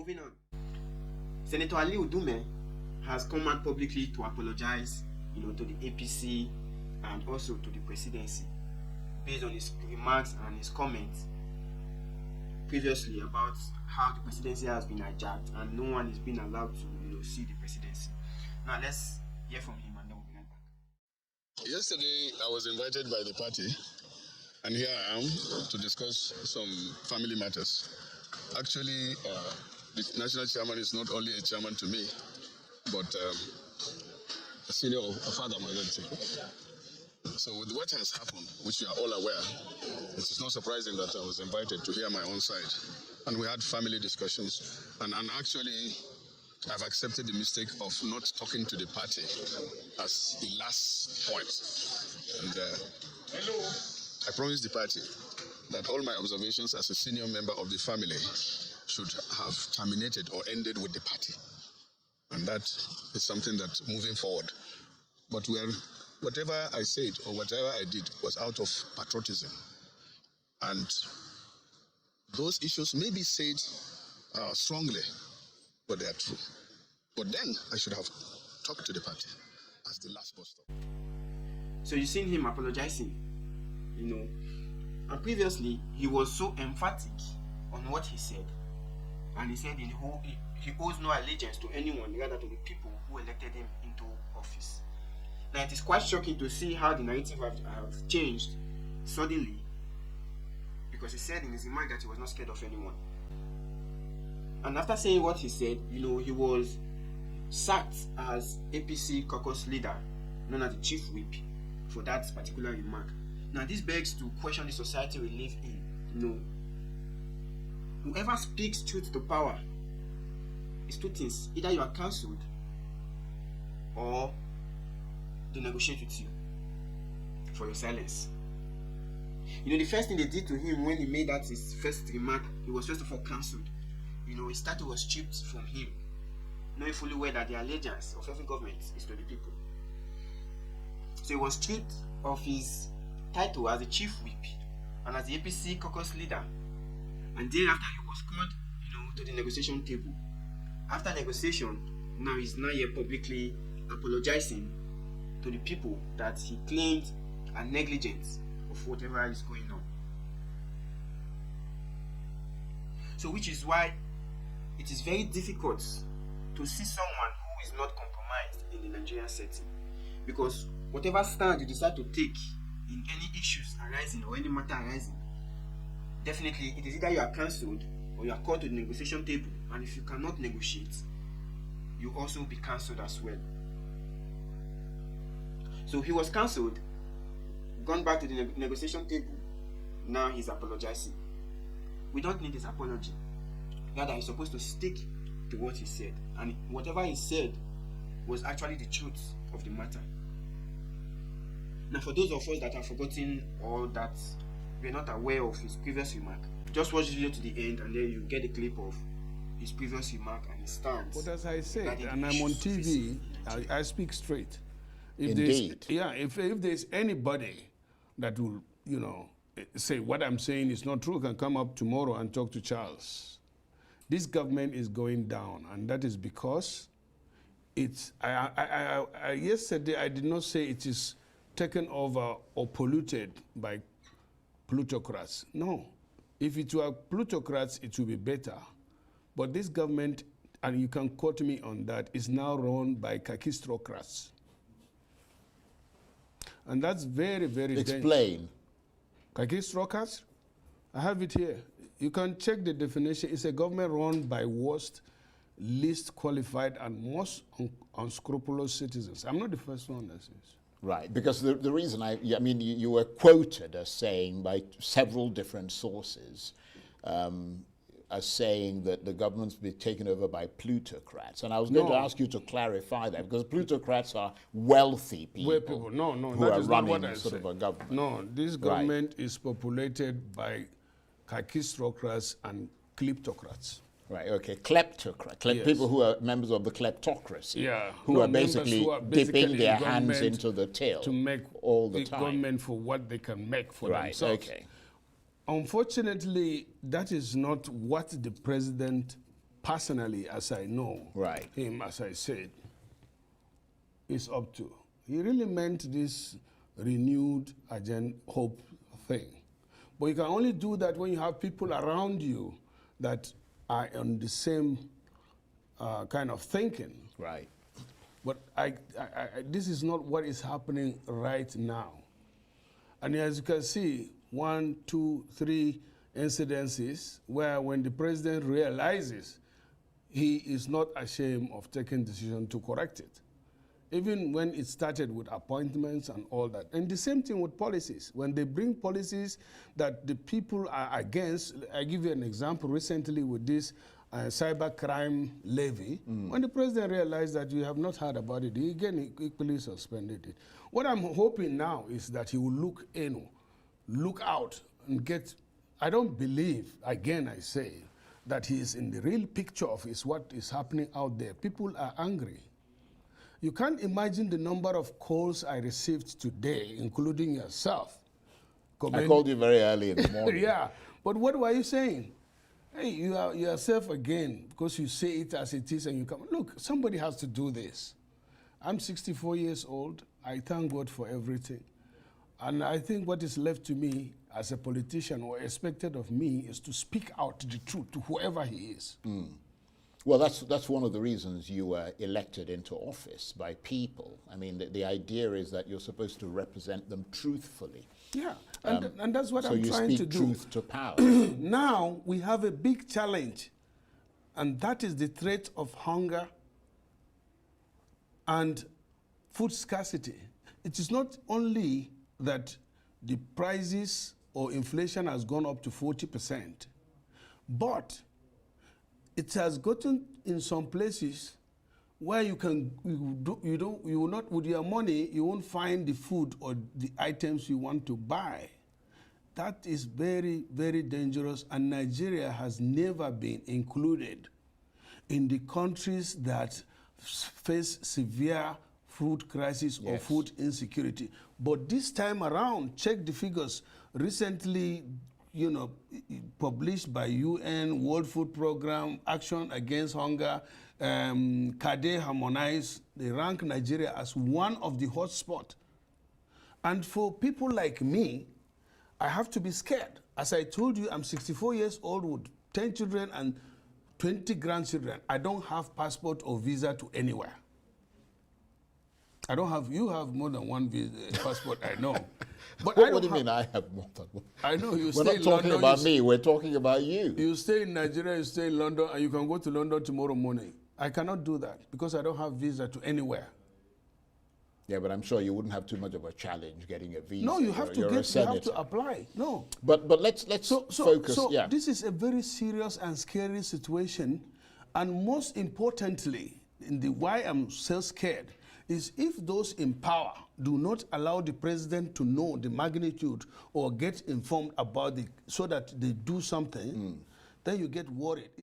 Moving on. Senator Ali Ndume has come out publicly to apologize, to the APC and also to the presidency based on his remarks and his comments previously about how the presidency has been hijacked and no one is being allowed to see the presidency. Now let's hear from him and then we'll be right back. Yesterday I was invited by the party and here I am to discuss some family matters. Actually, the national chairman is not only a chairman to me, but a senior, a father, my relative. So with what has happened, which you are all aware, it is not surprising that I was invited to hear my own side. And we had family discussions. And actually, I've accepted the mistake of not talking to the party as the last point. And I promised the party that all my observations as a senior member of the family should have terminated or ended with the party. And that is something that moving forward. But whatever I said or whatever I did was out of patriotism. And those issues may be said strongly, but they are true. But then I should have talked to the party as the last bus stop. So you've seen him apologizing, and previously he was so emphatic on what he said. And he said he owes no allegiance to anyone, rather to the people who elected him into office. Now it is quite shocking to see how the narrative have changed suddenly, because he said in his remark that he was not scared of anyone. And after saying what he said, he was sacked as APC caucus leader, known as the chief whip, for that particular remark. Now this begs to question the society we live in. Whoever speaks truth to power is two things: either you are cancelled or they negotiate with you for your silence. The first thing they did to him when he made that his first remark, he was first of all cancelled. His status was stripped from him, knowing fully well that the allegiance of every government is to the people. So he was stripped of his title as the chief whip and as the APC caucus leader. And thereafter he was called, to the negotiation table. After negotiation, now he's not yet publicly apologizing to the people that he claimed are negligent of whatever is going on. So which is why it is very difficult to see someone who is not compromised in the Nigerian setting. Because whatever stand you decide to take in any issues arising or any matter arising, definitely it is either you are cancelled or you are called to the negotiation table, and if you cannot negotiate, you also be cancelled as well. So he was cancelled, gone back to the negotiation table. Now he's apologizing. We don't need his apology. Rather, he's supposed to stick to what he said, and whatever he said was actually the truth of the matter. Now, for those of us that have forgotten or that we're not aware of his previous remark, just watch the video to the end and then you get a clip of his previous remark and his stance. But as I said, and I'm on TV, I speak straight. Indeed. If there's anybody that will, say what I'm saying is not true, can come up tomorrow and talk to Charles. This government is going down, and that is because it's, yesterday I did not say it is taken over or polluted by plutocrats. No. If it were plutocrats, it would be better. But this government, and you can quote me on that, is now run by kakistrocrats. And that's very, very dangerous. Explain. Kakistrocrats? I have it here. You can check the definition. It's a government run by worst, least qualified, and most unscrupulous citizens. I'm not the first one that says. Right, because the reason you were quoted as saying by several different sources as saying that the government's been taken over by plutocrats. And I was going to ask you to clarify that, because plutocrats are wealthy people, who are running sort of a government. No, this government is populated by kakistocrats and kleptocrats. Right, okay, kleptocrats, yes. People who are members of the kleptocracy, who are basically dipping their hands into the till to make all the time. Government for what they can make for themselves. Okay. Unfortunately, that is not what the president personally, as I know him, as I said, is up to. He really meant this renewed agenda hope thing. But you can only do that when you have people around you that are on the same kind of thinking. Right. But this is not what is happening right now. And as you can see, 1, 2, 3 incidences where when the president realizes he is not ashamed of taking decision to correct it. Even when it started with appointments and all that. And the same thing with policies. When they bring policies that the people are against, I give you an example recently with this cyber crime levy. When the president realized that you have not heard about it, he again equally suspended it. What I'm hoping now is that he will look in, look out and get, I don't believe, again I say, that he is in the real picture of what is happening out there. People are angry. You can't imagine the number of calls I received today, including yourself. I called you very early in the morning. Yeah, but what were you saying? Hey, you are yourself again, because you say it as it is and you come. Look, somebody has to do this. I'm 64 years old. I thank God for everything. And I think what is left to me as a politician or expected of me is to speak out the truth to whoever he is. Well, that's one of the reasons you were elected into office by people. I mean, the idea is that you're supposed to represent them truthfully. Yeah, and that's what so I'm trying to do. So you speak truth to power. Now we have a big challenge, and that is the threat of hunger and food scarcity. It is not only that the prices or inflation has gone up to 40%, but it has gotten in some places where you will not, with your money, you won't find the food or the items you want to buy. That is very, very dangerous, and Nigeria has never been included in the countries that face severe food crisis or food insecurity. But this time around, check the figures. Recently, published by UN, World Food Program, Action Against Hunger, CADE Harmonize, they rank Nigeria as one of the hotspots. And for people like me, I have to be scared. As I told you, I'm 64 years old with 10 children and 20 grandchildren. I don't have passport or visa to anywhere. I don't have, you have more than one passport, I know. But what do you mean I have more than one? I know you We're stay not in talking London, about me, we're talking about you. You stay in Nigeria, you stay in London, and you can go to London tomorrow morning. I cannot do that because I don't have visa to anywhere. Yeah, but I'm sure you wouldn't have too much of a challenge getting a visa. No, you have you have to apply. No. But let's focus. So this is a very serious and scary situation, and most importantly, why I'm so scared is if those in power do not allow the president to know the magnitude or get informed about it so that they do something, then you get worried.